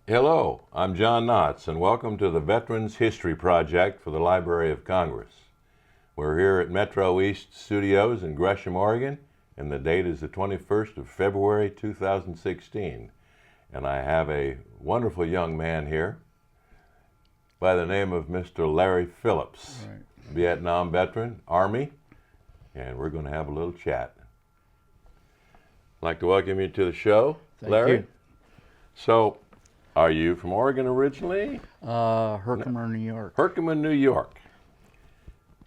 Hello, I'm John Knotts, and welcome to the Veterans History Project for the Library of Congress. We're here at Metro East Studios in Gresham, Oregon, and the date is the 21st of February 2016. And I have a wonderful young man here by the name of Mr. Larry Phillips, Vietnam veteran, Army, and we're going to have a little chat. I'd like to welcome you to the show, Larry. Thank you. So, are you from Oregon originally? Herkimer, New York. Herkimer, New York.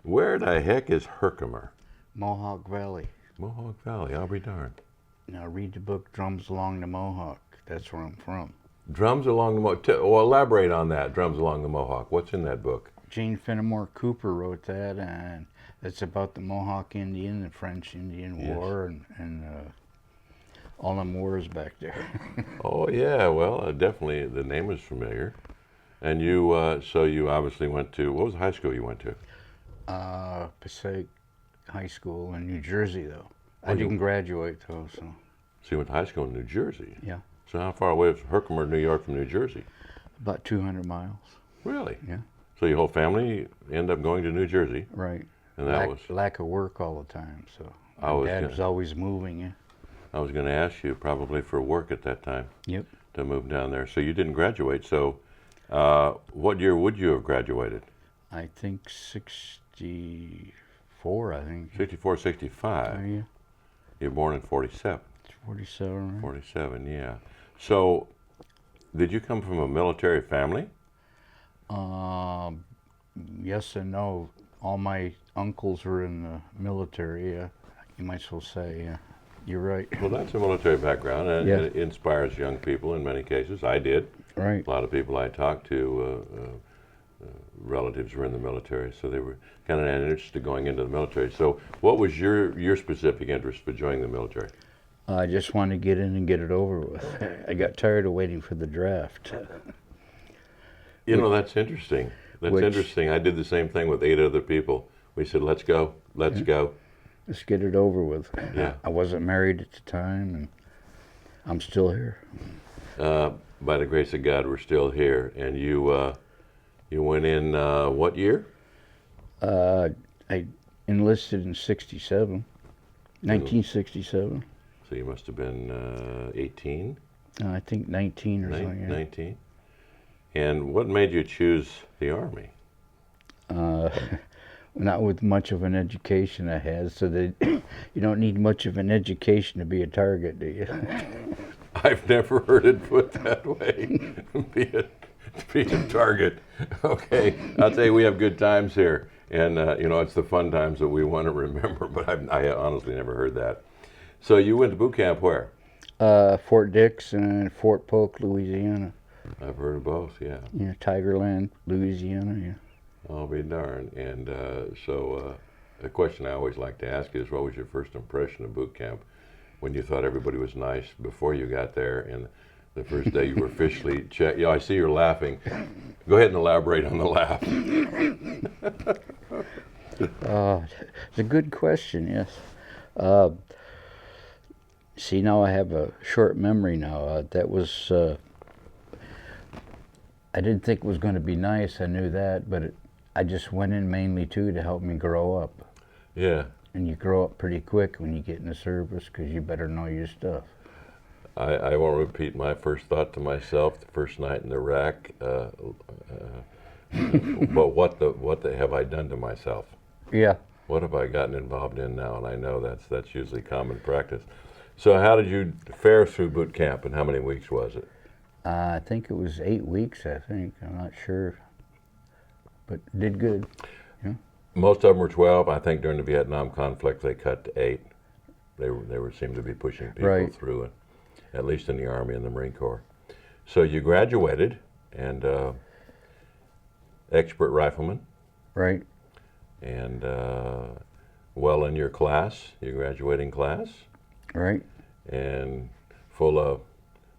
Where the heck is Herkimer? Mohawk Valley. Mohawk Valley, I'll be darned. Now read the book Drums Along the Mohawk. That's where I'm from. Drums Along the Mohawk. Well, elaborate on that, Drums Along the Mohawk. What's in that book? Jane Fenimore Cooper wrote that, and it's about the Mohawk Indian, the French Indian War, and all them wars back there. Oh, yeah, well, definitely the name is familiar. And you, so you obviously went to, what was the high school you went to? Passaic High School in New Jersey, though. Oh, I didn't graduate, though, so. So you went to high school in New Jersey? Yeah. So how far away is Herkimer, New York from New Jersey? About 200 miles. Really? Yeah. So your whole family ended up going to New Jersey? Right. And that was lack of work all the time, so. Dad was always moving, yeah. I was going to ask you probably for work at that time. Yep. To move down there. So you didn't graduate. So what year would you have graduated? I think 64, I think. 64, 65. Yeah. You're born in 47. 47, right? 47, yeah. So did you come from a military family? Yes and no. All my uncles were in the military, yeah. You might as well say, yeah. You're right. Well, that's a military background, and it inspires young people in many cases. I did. Right. A lot of people I talked to, relatives were in the military, so they were kind of interested going into the military. So what was your specific interest for joining the military? I just wanted to get in and get it over with. I got tired of waiting for the draft. You know, that's interesting. That's interesting. I did the same thing with 8 other people. We said, let's go, let's go. Let's get it over with. Yeah. I wasn't married at the time, and I'm still here. By the grace of God, we're still here. And you went in what year? I enlisted in 1967. So you must have been 18? I think 19 or something. Yeah. 19. And what made you choose the Army? Not with much of an education I had, so that you don't need much of an education to be a target, do you? I've never heard it put that way. be a target. Okay, I'll tell you, we have good times here, and it's the fun times that we want to remember. But I honestly never heard that. So you went to boot camp where? Fort Dix and Fort Polk, Louisiana. I've heard of both. Yeah. Yeah, Tigerland, Louisiana. Yeah. I'll be darned. And so the question I always like to ask is, what was your first impression of boot camp when you thought everybody was nice before you got there, and the first day you were officially checked? Yeah, I see you're laughing. Go ahead and elaborate on the laugh. It's a good question, yes. See, now I have a short memory now. That was, I didn't think it was going to be nice, I knew that, but I just went in mainly, too, to help me grow up. Yeah. And you grow up pretty quick when you get in the service, because you better know your stuff. I won't repeat my first thought to myself the first night in Iraq, but what the have I done to myself? Yeah. What have I gotten involved in now? And I know that's usually common practice. So how did you fare through boot camp, and how many weeks was it? I think it was 8 weeks, I think. I'm not sure, but did good. Yeah. Most of them were 12. I think during the Vietnam conflict they cut to 8. They seemed to be pushing people through it, at least in the Army and the Marine Corps. So you graduated, and expert rifleman, Right. and well in your class, your graduating class, Right. and full of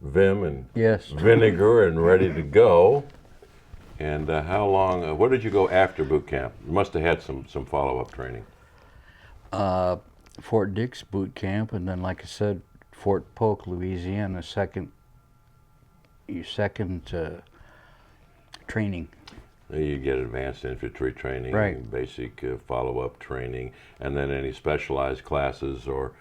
vim and Yes. vinegar and ready to go. And how long? Where did you go after boot camp? You must have had some follow-up training. Fort Dix boot camp, and then, like I said, Fort Polk, Louisiana, your second training. You get advanced infantry training, Right. basic follow-up training, and then any specialized classes or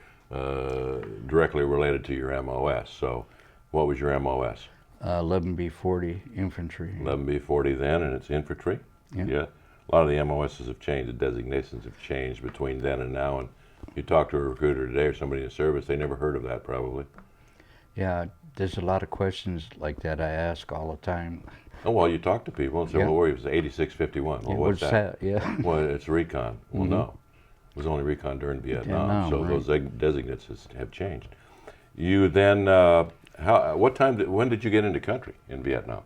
directly related to your MOS. So, what was your MOS? 11B40 infantry. 11B40 then, and it's infantry. Yeah. A lot of the MOSs have changed. The designations have changed between then and now. And you talk to a recruiter today or somebody in the service, they never heard of that probably. Yeah, there's a lot of questions like that I ask all the time. Oh, well, you talk to people and say, Yeah. well, where was 8651? Well, Yeah, what's that? Yeah. Well, it's recon. Well, Mhm. no. It was only recon during Vietnam, Vietnam, so right. those designates have changed. You then, when did you get into country in Vietnam?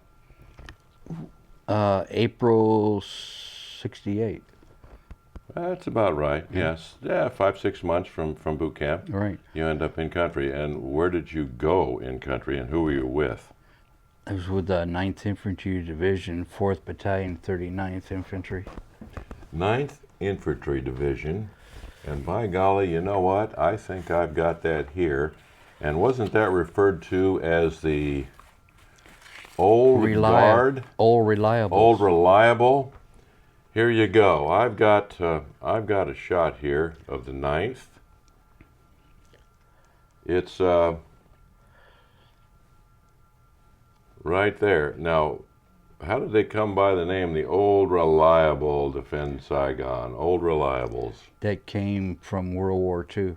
April '68. That's about right, yes. Yeah, 5-6 months from boot camp. Right. You end up in country. And where did you go in country, and who were you with? I was with the 9th Infantry Division, 4th Battalion, 39th Infantry. 9th Infantry Division. And by golly, you know what? I think I've got that here. And wasn't that referred to as the Old Guard? Old Reliable. Old Reliable? Here you go. I've got a shot here of the 9th. It's right there. Now, how did they come by the name the Old Reliable Defend Saigon? Old Reliables. That came from World War II.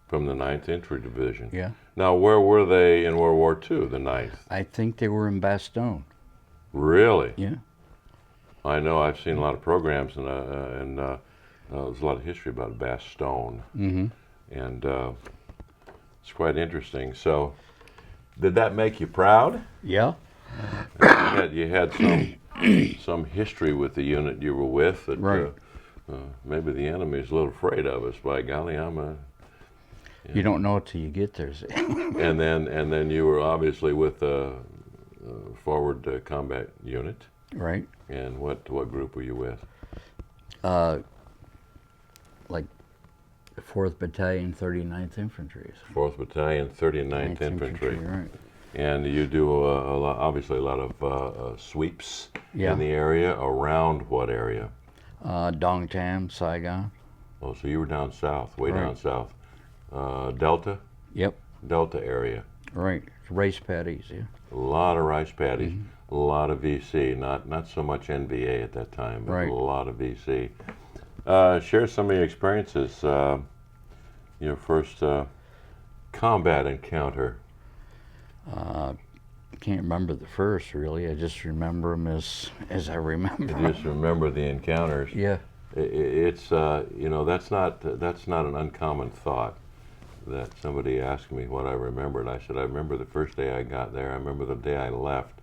From the 9th Infantry Division. Yeah. Now, where were they in World War II, the 9th? I think they were in Bastogne. Really? Yeah. I know. I've seen a lot of programs, and there's a lot of history about Bastogne. Mm-hmm. And it's quite interesting. So, did that make you proud? Yeah. You had some history with the unit you were with. That, Right. Maybe the enemy's a little afraid of us. By golly, You don't know it till you get there. And then you were obviously with the forward combat unit. Right. And what group were you with? Like the 4th Battalion, 39th Infantry. 4th Battalion, 39th 9th Infantry. Right. And you do obviously a lot of sweeps Yeah. in the area. Around what area? Dong Tam, Saigon. Oh, so you were down south, way Right. down south. Delta? Yep. Delta area. Right. Rice paddies, yeah. A lot of rice paddies, Mm-hmm. a lot of VC, not so much NVA at that time, but Right. a lot of VC. Share some of your experiences, your first combat encounter. I can't remember the first, really. I just remember them as I remember You 'em. just remember the encounters. Yeah. It's that's not an uncommon thought. That somebody asked me what I remembered. I said I remember the first day I got there. I remember the day I left,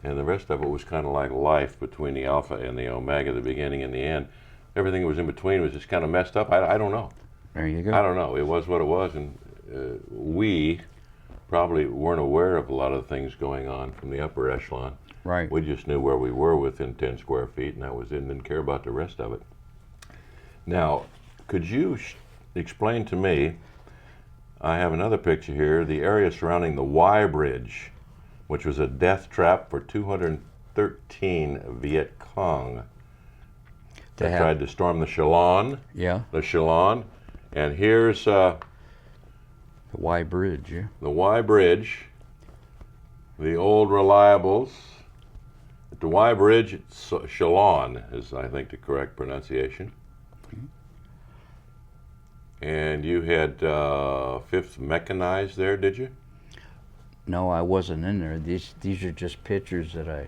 and the rest of it was kind of like life between the Alpha and the Omega, the beginning and the end. Everything that was in between was just kind of messed up. I don't know. There you go. I don't know. It was what it was, and we probably weren't aware of a lot of things going on from the upper echelon. Right. We just knew where we were within 10 square feet, and that was it, and didn't care about the rest of it. Now, could you explain to me, I have another picture here, the area surrounding the Y Bridge, which was a death trap for 213 Viet Cong that tried to storm the Chalon. Yeah. The Chalon. And here's The Y Bridge, yeah. the Y Bridge, the old reliables. At the Y Bridge, it's Chalon is, I think, the correct pronunciation. And you had 5th Mechanized there, did you? No, I wasn't in there. These are just pictures that I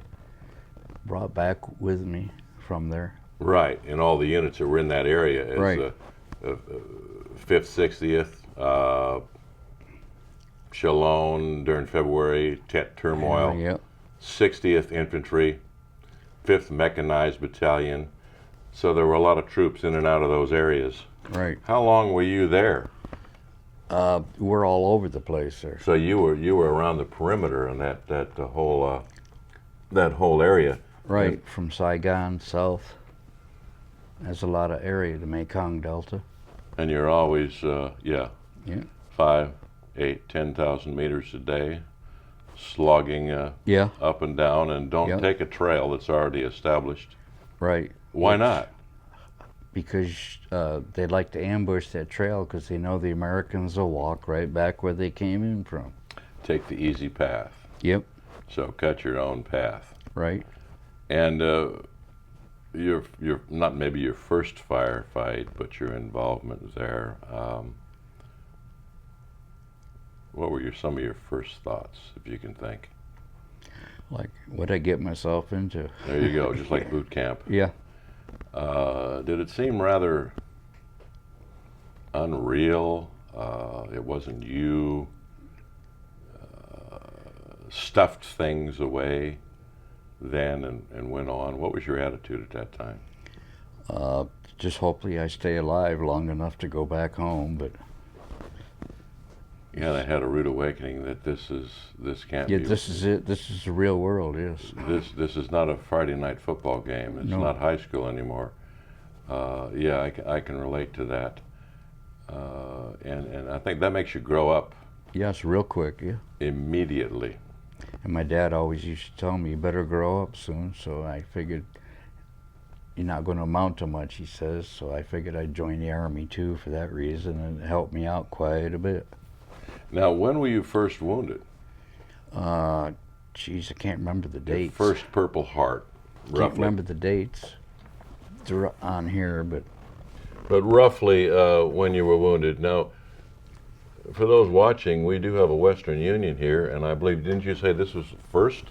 brought back with me from there. Right, and all the units that were in that area as Right. 5th, 60th, Chalon during February, Tet turmoil. Yep. 60th Infantry, 5th Mechanized Battalion. So there were a lot of troops in and out of those areas. Right. How long were you there? We're all over the place there. So you were around the perimeter and that whole area. Right, from Saigon south. There's a lot of area, the Mekong Delta. And you're always, Yeah. 5, 8, 10,000 meters a day, slogging Yeah. up and down, and don't Yep. take a trail that's already established. Right. Why not? Because they like to ambush that trail because they know the Americans will walk right back where they came in from. Take the easy path. Yep. So cut your own path. Right. And your not maybe your first firefight, but your involvement there. What were some of your first thoughts, if you can think? Like, what'd I get myself into? There you go, just like boot camp. Yeah. Did it seem rather unreal? It wasn't you. Stuffed things away then and went on. What was your attitude at that time? Just hopefully I stay alive long enough to go back home, but Yeah, I had a rude awakening that this can't yeah, be. this is it. This is the real world, yes. This is not a Friday night football game. It's No. not high school anymore. Yeah, I can relate to that. And I think that makes you grow up Yes, real quick, yeah. immediately. And my dad always used to tell me, you better grow up soon, so I figured you're not going to amount to much, he says, so I figured I'd join the Army too for that reason, and it helped me out quite a bit. Now, when were you first wounded? Geez, I can't remember the Your dates. first Purple Heart, Can't roughly. remember the dates. They're on here, but But roughly when you were wounded. Now, for those watching, we do have a Western Union here, and I believe, didn't you say this was first?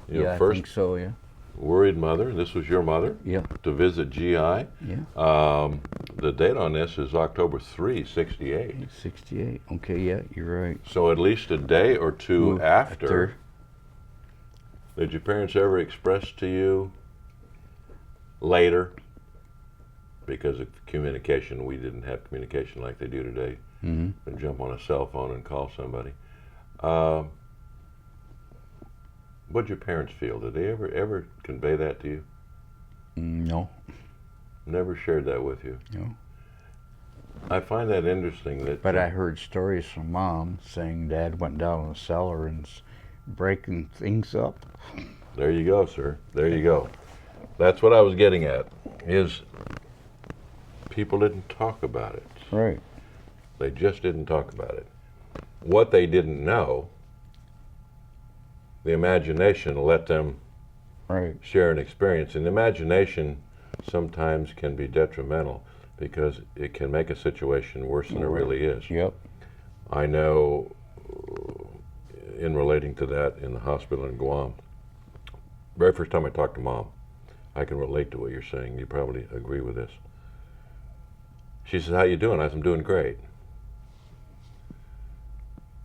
Your yeah, I first think so, yeah. worried mother, this was your mother, Yeah, to visit GI. yeah. The date on this is October 3, 68. 68. Okay, yeah, you're right. So at least a day or two after. Did your parents ever express to you later, because of communication, we didn't have communication like they do today, and jump on a cell phone and call somebody. What'd your parents feel? Did they ever convey that to you? No, Never shared that with you? no. I find that interesting that. But I heard stories from Mom saying Dad went down in the cellar and breaking things up. There you go, sir. There you go. That's what I was getting at, is people didn't talk about it. Right. They just didn't talk about it. What they didn't know, the imagination let them Right. share an experience. And imagination sometimes can be detrimental because it can make a situation worse than it really is. Yep. I know, in relating to that in the hospital in Guam, very first time I talked to Mom, I can relate to what you're saying. You probably agree with this. She says, "How you doing?" I said, "I'm doing great."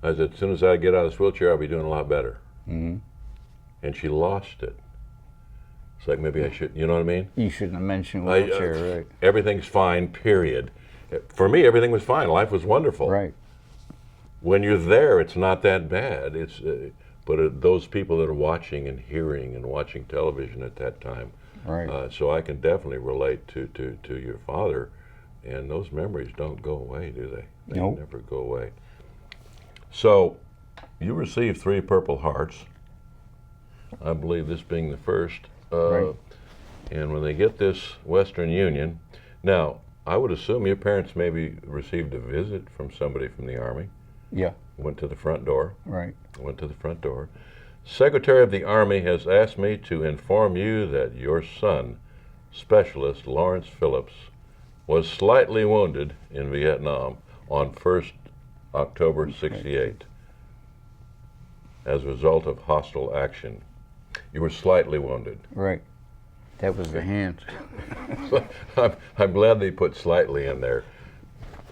I said, "As soon as I get out of this wheelchair, I'll be doing a lot better." Hmm. And she lost it. It's like, maybe I should, you know what I mean? You shouldn't have mentioned I, wheelchair, right? Everything's fine, period. For me, everything was fine. Life was wonderful. Right. When you're there, it's not that bad. But those people that are watching and hearing and watching television at that time, Right. so I can definitely relate to your father, and those memories don't go away, do they? They Nope. never go away. So, you received 3 Purple Hearts. I believe this being the first. Right. And when they get this Western Union, now I would assume your parents maybe received a visit from somebody from the Army. Yeah. Went to the front door. Right. Went to the front door. Secretary of the Army has asked me to inform you that your son, Specialist Lawrence Phillips, was slightly wounded in Vietnam on 1st October 68 as a result of hostile action. You were slightly wounded. Right. That was the hand. I'm glad they put slightly in there.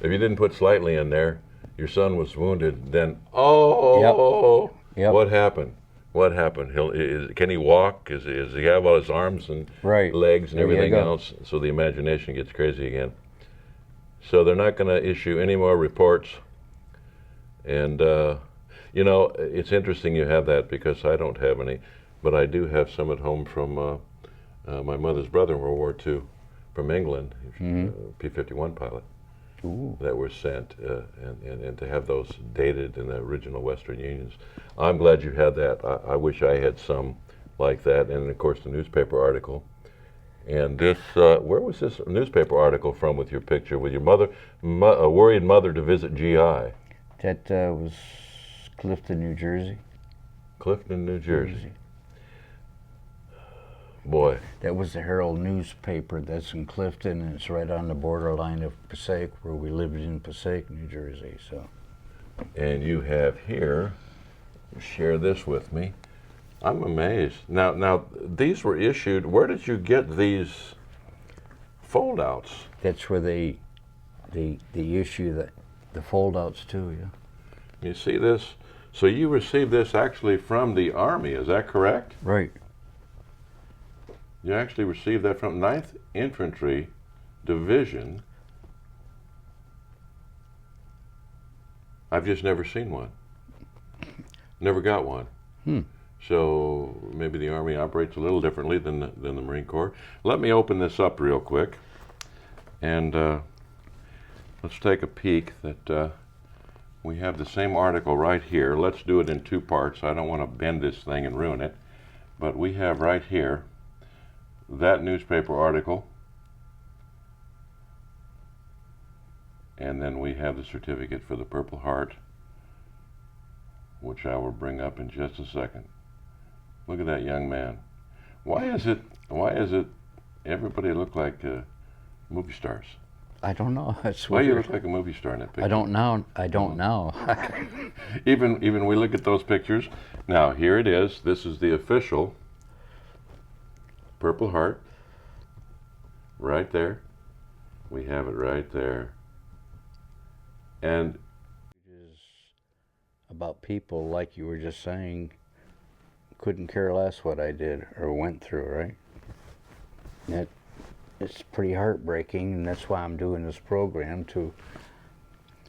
If you didn't put slightly in there, your son was wounded, then, Yep. what happened? What happened? Can he walk? Is he have all his arms and Right. legs and There you everything go. else? So the imagination gets crazy again. So they're not going to issue any more reports. And, you know, it's interesting you have that because I don't have any. But I do have some at home from my mother's brother in World War II from England, P-51 pilot. Ooh. That were sent, and to have those dated in the original Western Unions. I'm glad you had that. I wish I had some like that, and of course the newspaper article. And this, where was this newspaper article from with your picture, with your mother, a worried mother to visit GI? That was Clifton, New Jersey. Clifton, New Jersey. Boy. That was the Herald newspaper that's in Clifton, and it's right on the borderline of Passaic, where we lived in Passaic, New Jersey. So. And you have here, share this with me. I'm amazed. Now these were issued, where did you get these foldouts? That's where they issue the foldouts too, yeah. You see this? So you received this actually from the Army, is that correct? Right. You actually received that from 9th Infantry Division. I've just never seen one. Never got one. So maybe the Army operates a little differently than the Marine Corps. Let me open this up real quick, and let's take a peek. That we have the same article right here. Let's do it in two parts. I don't want to bend this thing and ruin it, but we have right here that newspaper article, and then we have the certificate for the Purple Heart, which I will bring up in just a second. Look at that young man. Why is it everybody look like movie stars? I don't know. That's Why do you weird. look like a movie star in that picture? I don't know. I don't know. Even we look at those pictures. Now here it is. This is the official Purple Heart. Right there. We have it right there. And about people, like you were just saying, couldn't care less what I did or went through, right? It's pretty heartbreaking, and that's why I'm doing this program, to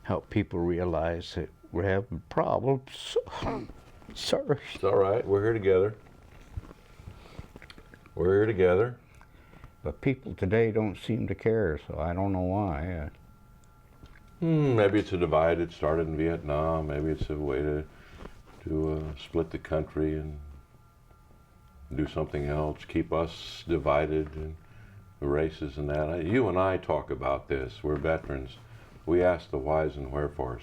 help people realize that we're having problems. Sorry. it's all right. We're here together. We're here together. But people today don't seem to care, so I don't know why. Maybe it's a divide. It started in Vietnam. Maybe it's a way to split the country and do something else, keep us divided, and the races and that. You and I talk about this. We're veterans. We ask the whys and wherefores.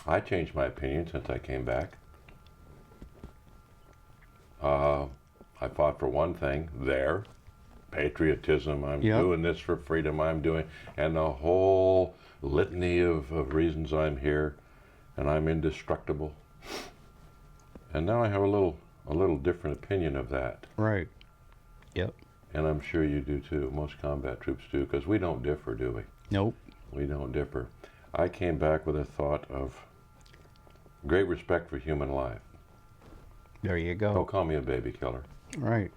I changed my opinion since I came back. I fought for one thing there, patriotism. I'm doing this for freedom. And the whole litany of reasons I'm here, and I'm indestructible. And now I have a little different opinion of that. Right. Yep. And I'm sure you do too. Most combat troops do, because we don't differ, do we? Nope. We don't differ. I came back with a thought of great respect for human life. There you go. Don't call me a baby killer. Right.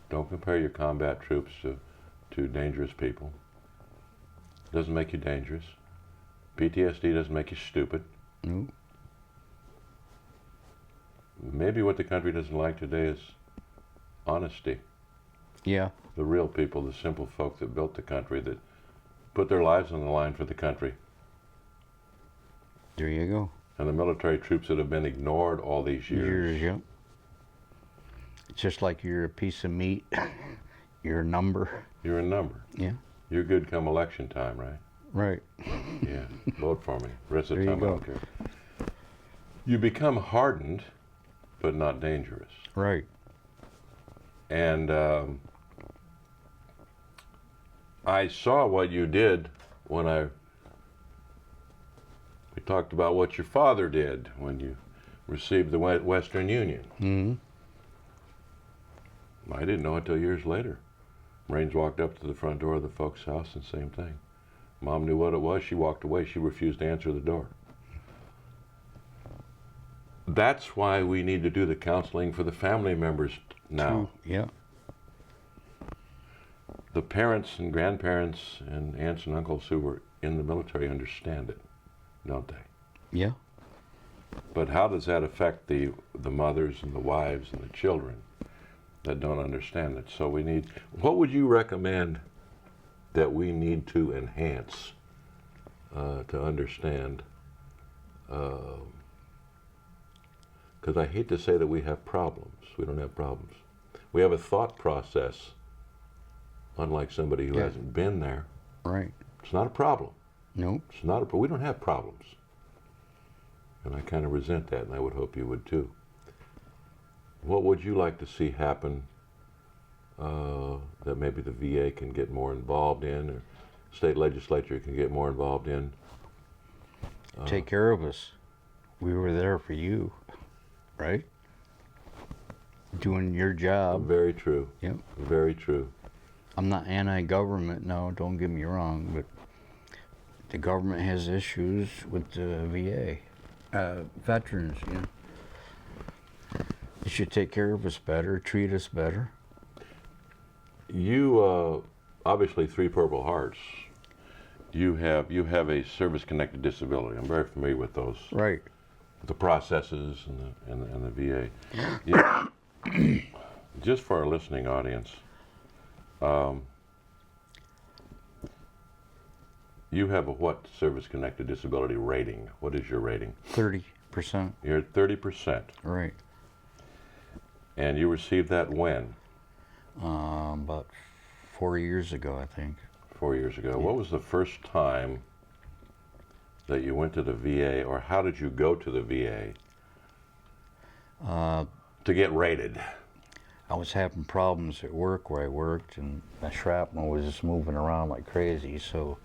Don't compare your combat troops to dangerous people. Doesn't make you dangerous. PTSD doesn't make you stupid. Nope. Maybe what the country doesn't like today is honesty. Yeah. The real people, the simple folk that built the country, that put their lives on the line for the country. There you go. And the military troops that have been ignored all these years. Yep. It's just like you're a piece of meat. You're a number. You're a number. Yeah. You're good come election time, right? Right. Yeah. Vote for me. Rest of the There time you I go. don't care. You become hardened, but not dangerous. Right. And I saw what you did when we talked about what your father did when you received the Western Union. Mm-hmm. I didn't know until years later. Marines walked up to the front door of the folks' house and same thing. Mom knew what it was. She walked away. She refused to answer the door. That's why we need to do the counseling for the family members now. Yeah. The parents and grandparents and aunts and uncles who were in the military understand it, don't they? Yeah. But how does that affect the mothers and the wives and the children that don't understand it? So we need, what would you recommend that we need to enhance to understand? Because I hate to say that we have problems. We don't have problems. We have a thought process, unlike somebody who hasn't been there. Right. It's not a problem. Nope. It's not a problem. We don't have problems. And I kind of resent that, and I would hope you would too. What would you like to see happen that maybe the VA can get more involved in, or state legislature can get more involved in? Take care of us. We were there for you, right? Doing your job. Very true. Yep. Very true. I'm not anti-government, no, don't get me wrong, but the government has issues with the VA. Veterans, you know. They should take care of us better, treat us better. You, obviously, Three Purple Hearts. You have a service-connected disability. I'm very familiar with those. Right. The processes and the VA. Yeah. Just for our listening audience, you have a what service-connected disability rating? What is your rating? 30%. You're at 30%. Right. And you received that when? About 4 years ago, I think. 4 years ago. Yeah. What was the first time that you went to the VA, or how did you go to the VA to get rated? I was having problems at work where I worked, and my shrapnel was just moving around like crazy, so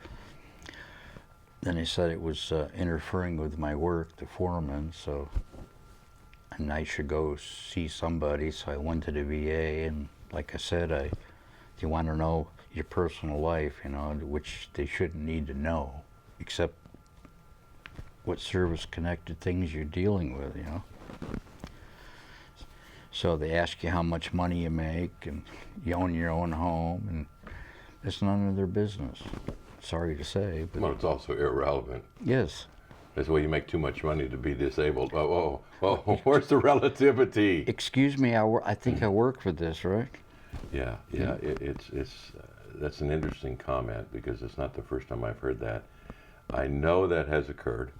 then they said it was interfering with my work, the foreman, so, and I should go see somebody, so I went to the VA, and like I said, they want to know your personal life, you know, which they shouldn't need to know, except what service-connected things you're dealing with, you know. So they ask you how much money you make, and you own your own home, and it's none of their business. Sorry to say, but Well, it's also irrelevant. yes. That's why you make too much money to be disabled. Oh, where's the relativity? Excuse me, I think I work for this, right? Yeah. It's that's an interesting comment, because it's not the first time I've heard that. I know that has occurred,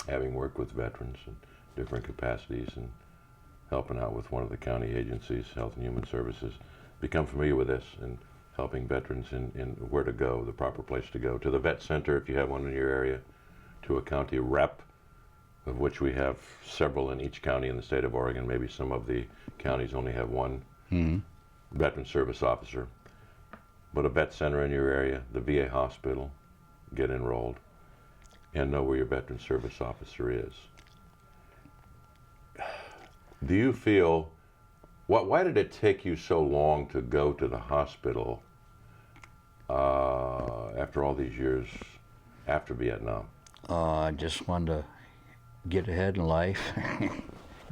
having worked with veterans in different capacities and helping out with one of the county agencies, Health and Human Services. Become familiar with this and helping veterans in where to go, the proper place to go, to the vet center if you have one in your area, to a county rep, of which we have several in each county in the state of Oregon. Maybe some of the counties only have one veteran service officer. But a vet center in your area, the VA hospital, get enrolled and know where your veteran service officer is. Do you feel, why did it take you so long to go to the hospital after all these years after Vietnam? I just wanted to get ahead in life,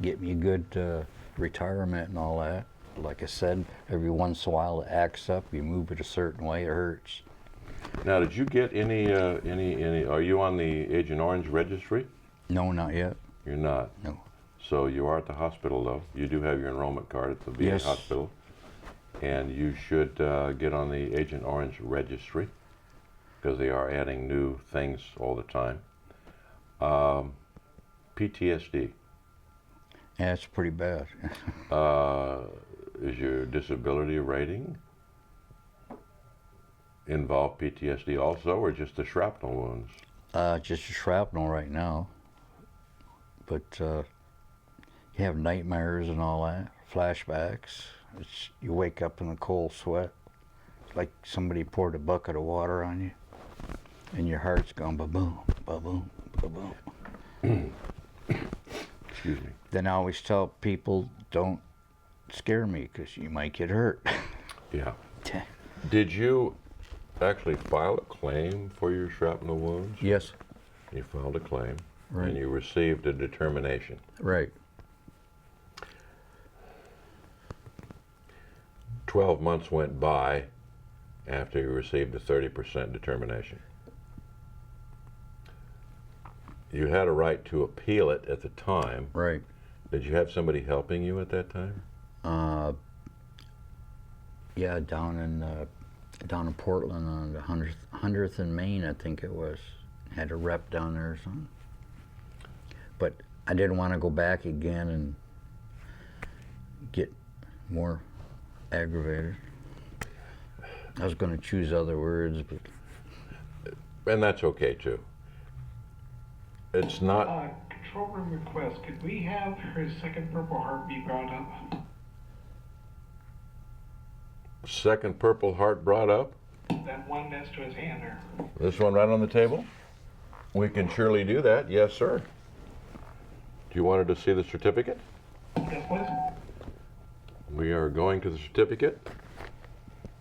get me a good retirement and all that. Like I said, every once in a while it acts up, you move it a certain way, it hurts. Now, did you get any, are you on the Agent Orange registry? No, not yet. You're not? No. So you are at the hospital, though. You do have your enrollment card at the VA Yes. hospital. And you should get on the Agent Orange registry, because they are adding new things all the time. PTSD. Yeah, it's pretty bad. Is your disability rating involve PTSD also, or just the shrapnel wounds? Just a shrapnel right now. But you have nightmares and all that, flashbacks. You wake up in a cold sweat, like somebody poured a bucket of water on you, and your heart's going ba-boom, ba-boom, ba-boom. Excuse me. Then I always tell people, don't scare me, because you might get hurt. Yeah. Did you actually file a claim for your shrapnel wounds? Yes. You filed a claim. Right. and you received a determination. Right. 12 months went by after you received a 30% determination. You had a right to appeal it at the time. Right. Did you have somebody helping you at that time? Yeah, down in Portland on the 100th and Main, I think it was. Had a rep down there or something. But I didn't want to go back again and get more aggravated. I was going to choose other words, but And that's okay too. It's not. Control room request. Could we have her second Purple Heart be brought up? Second Purple Heart brought up. That one next to his hand there. This one right on the table? We can surely do that. Yes, sir. Do you wanted to see the certificate? Yes, please. We are going to the certificate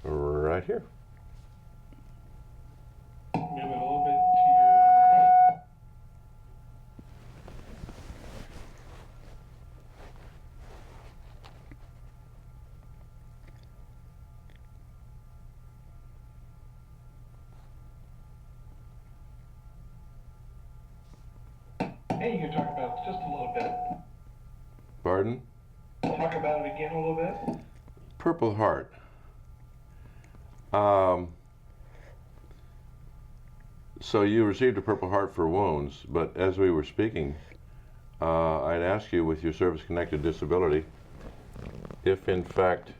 right here. Move it a little bit to your right. Hey, you can talk about it just a little bit. Pardon? Talk about it again a little bit. Purple Heart. So you received a Purple Heart for wounds, but as we were speaking, I'd ask you with your service-connected disability if in fact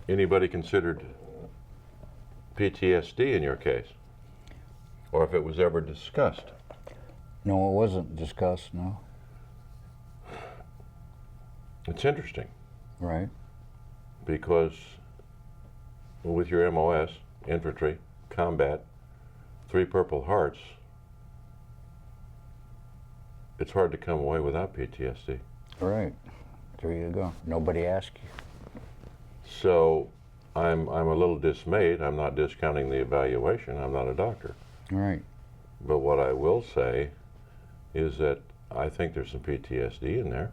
anybody considered PTSD in your case, or if it was ever discussed. no, it wasn't discussed, no. It's interesting Right. because with your MOS, infantry, combat, 3 Purple Hearts, it's hard to come away without PTSD. Right. There you go. Nobody asked you. So I'm a little dismayed. I'm not discounting the evaluation. I'm not a doctor. Right. But what I will say is that I think there's some PTSD in there.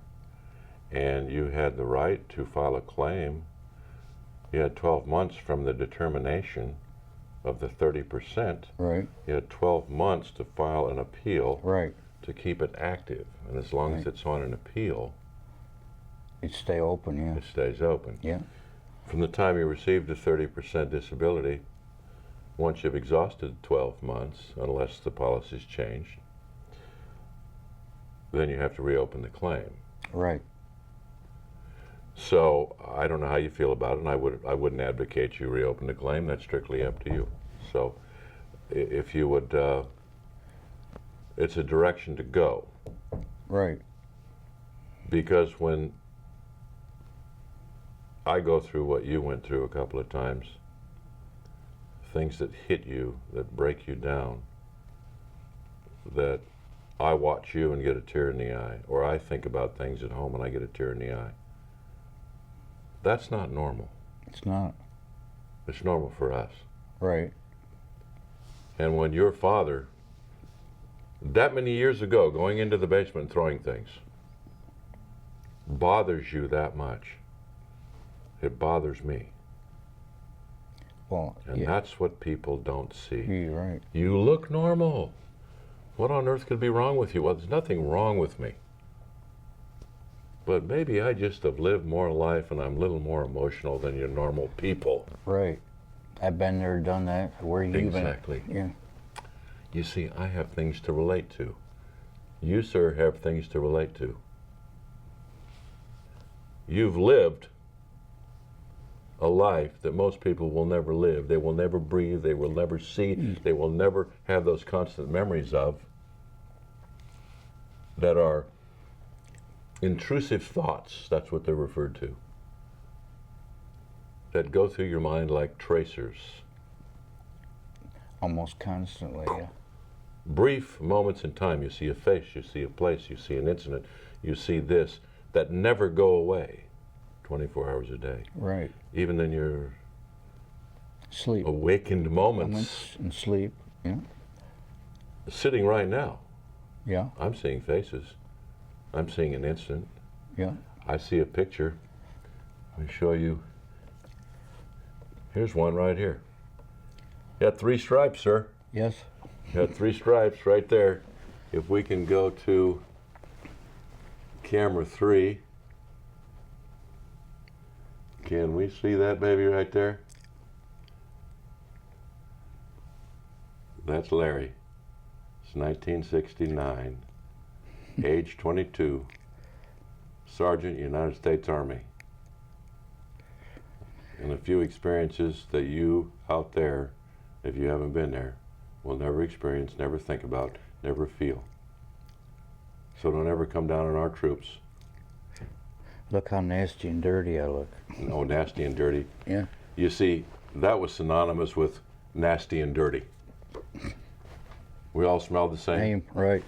And you had the right to file a claim. You had 12 months from the determination of the 30%. Right. You had 12 months to file an appeal Right. to keep it active. And as long as Right. it's on an appeal, It'd stay open, yeah. it stays open. Yeah. From the time you received a 30% disability, once you've exhausted 12 months, unless the policy's changed, then you have to reopen the claim. Right. So I don't know how you feel about it, and I wouldn't advocate you reopen the claim. That's strictly up to you. So if you would, it's a direction to go, Right. because when I go through what you went through a couple of times, things that hit you, that break you down, that I watch you and get a tear in the eye, or I think about things at home and I get a tear in the eye. That's not normal. It's not. It's normal for us. Right. And when your father, that many years ago, going into the basement and throwing things, bothers you that much, it bothers me. Well, And yeah. that's what people don't see. You're right. You look normal. What on earth could be wrong with you? Well, there's nothing wrong with me. But maybe I just have lived more life and I'm a little more emotional than your normal people. Right. I've been there, done that. Where you Exactly. been? Yeah. You see, I have things to relate to. You, sir, have things to relate to. You've lived a life that most people will never live. They will never breathe. They will never see. They will never have those constant memories of, that are intrusive thoughts. That's what they're referred to. That go through your mind like tracers. Almost constantly, yeah. Brief moments in time. You see a face, you see a place, you see an incident, you see this, that never go away 24 hours a day. Right. Even in your Sleep. awakened moments. Moments and sleep, yeah. sitting right now. Yeah, I'm seeing faces. I'm seeing an instant. yeah. I see a picture. Let me show you. Here's one right here. Got 3 stripes, sir. Yes. Got 3 stripes right there. If we can go to camera 3. Can we see that baby right there? That's Larry. It's 1969. Age 22. Sergeant, United States Army. And a few experiences that you out there, if you haven't been there, will never experience, never think about, never feel. So don't ever come down on our troops. Look how nasty and dirty I look. Oh, nasty and dirty. Yeah. You see, that was synonymous with nasty and dirty. We all smelled the same. Same, right.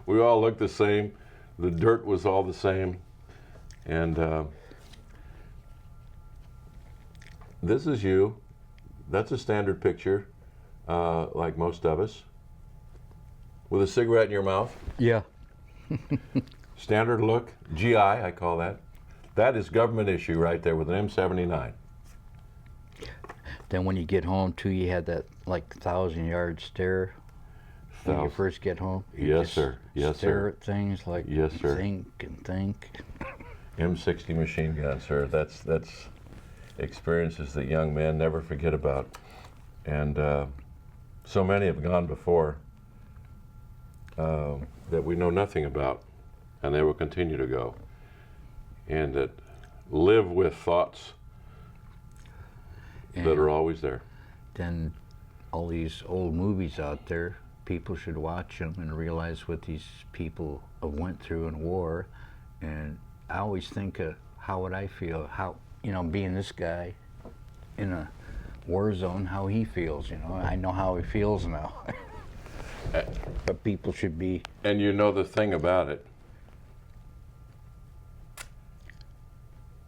We all looked the same. The dirt was all the same. And this is you. That's a standard picture, like most of us. With a cigarette in your mouth. Yeah. Standard look. GI, I call that. That is government issue right there with an M79. Then when you get home too, you had that like 1,000-yard stare when you first get home. You Yes, just sir. Yes, stare sir. at things like Yes, sir. think and think. M60 machine gun, sir. That's experiences that young men never forget about. And so many have gone before that we know nothing about, and they will continue to go. And that live with thoughts that are always there. Then all these old movies out there, people should watch them and realize what these people have went through in war. And I always think of how would I feel, how, being this guy in a war zone, how he feels, I know how he feels now. But people should be. And you know the thing about it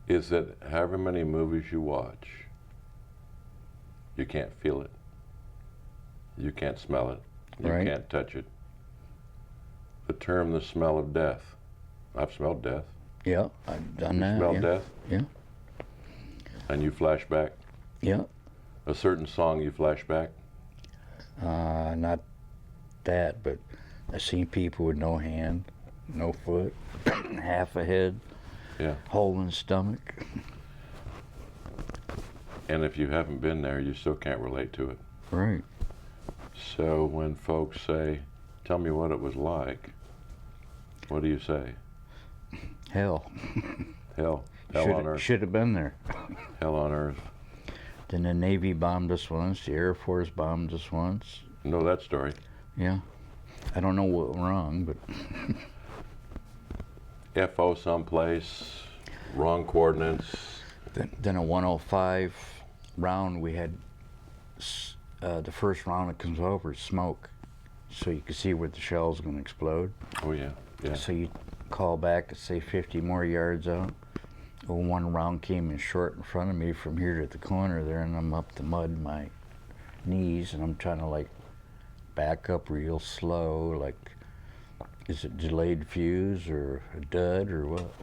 is that however many movies you watch, you can't feel it. You can't smell it. You Right. can't touch it. The term, the smell of death. I've smelled death. Yeah, I've done You that. smell yeah. death? Yeah. And you flash back. Yeah. A certain song you flash back. Not that, but I've seen people with no hand, no foot, half a head, Yeah. hole in the stomach. And if you haven't been there, you still can't relate to it. Right. So when folks say, tell me what it was like, what do you say? Hell. Hell. Hell on earth. Should have been there. Hell on earth. Then the Navy bombed us once, the Air Force bombed us once. Know that story. Yeah. I don't know what went wrong, but FO someplace, wrong coordinates. then a 105 round, we had the first round that comes over is smoke, so you can see where the shell's going to explode. Oh yeah, yeah. So you call back and say 50 more yards out. Well, one round came in short in front of me from here to the corner there, and I'm up the mud in my knees, and I'm trying to like back up real slow, like, is it delayed fuse or a dud or what?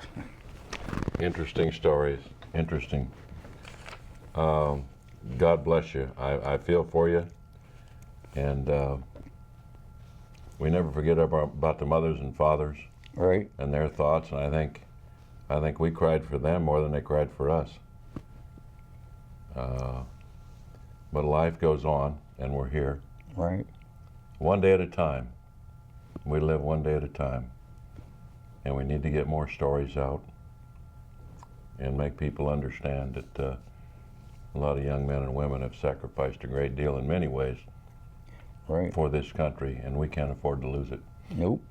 Interesting stories. Interesting. God bless you. I feel for you, and we never forget about the mothers and fathers Right. and their thoughts. And I think we cried for them more than they cried for us. But life goes on, and we're here. Right. One day at a time. We live one day at a time. And we need to get more stories out and make people understand that a lot of young men and women have sacrificed a great deal in many ways Right. for this country, and we can't afford to lose it. Nope.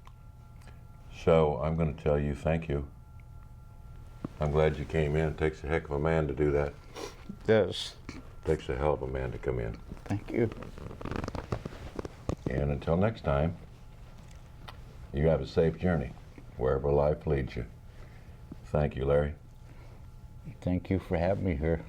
So I'm going to tell you thank you. I'm glad you came in. It takes a heck of a man to do that. Yes. Takes a hell of a man to come in. Thank you. And until next time, you have a safe journey wherever life leads you. Thank you, Larry. Thank you for having me here.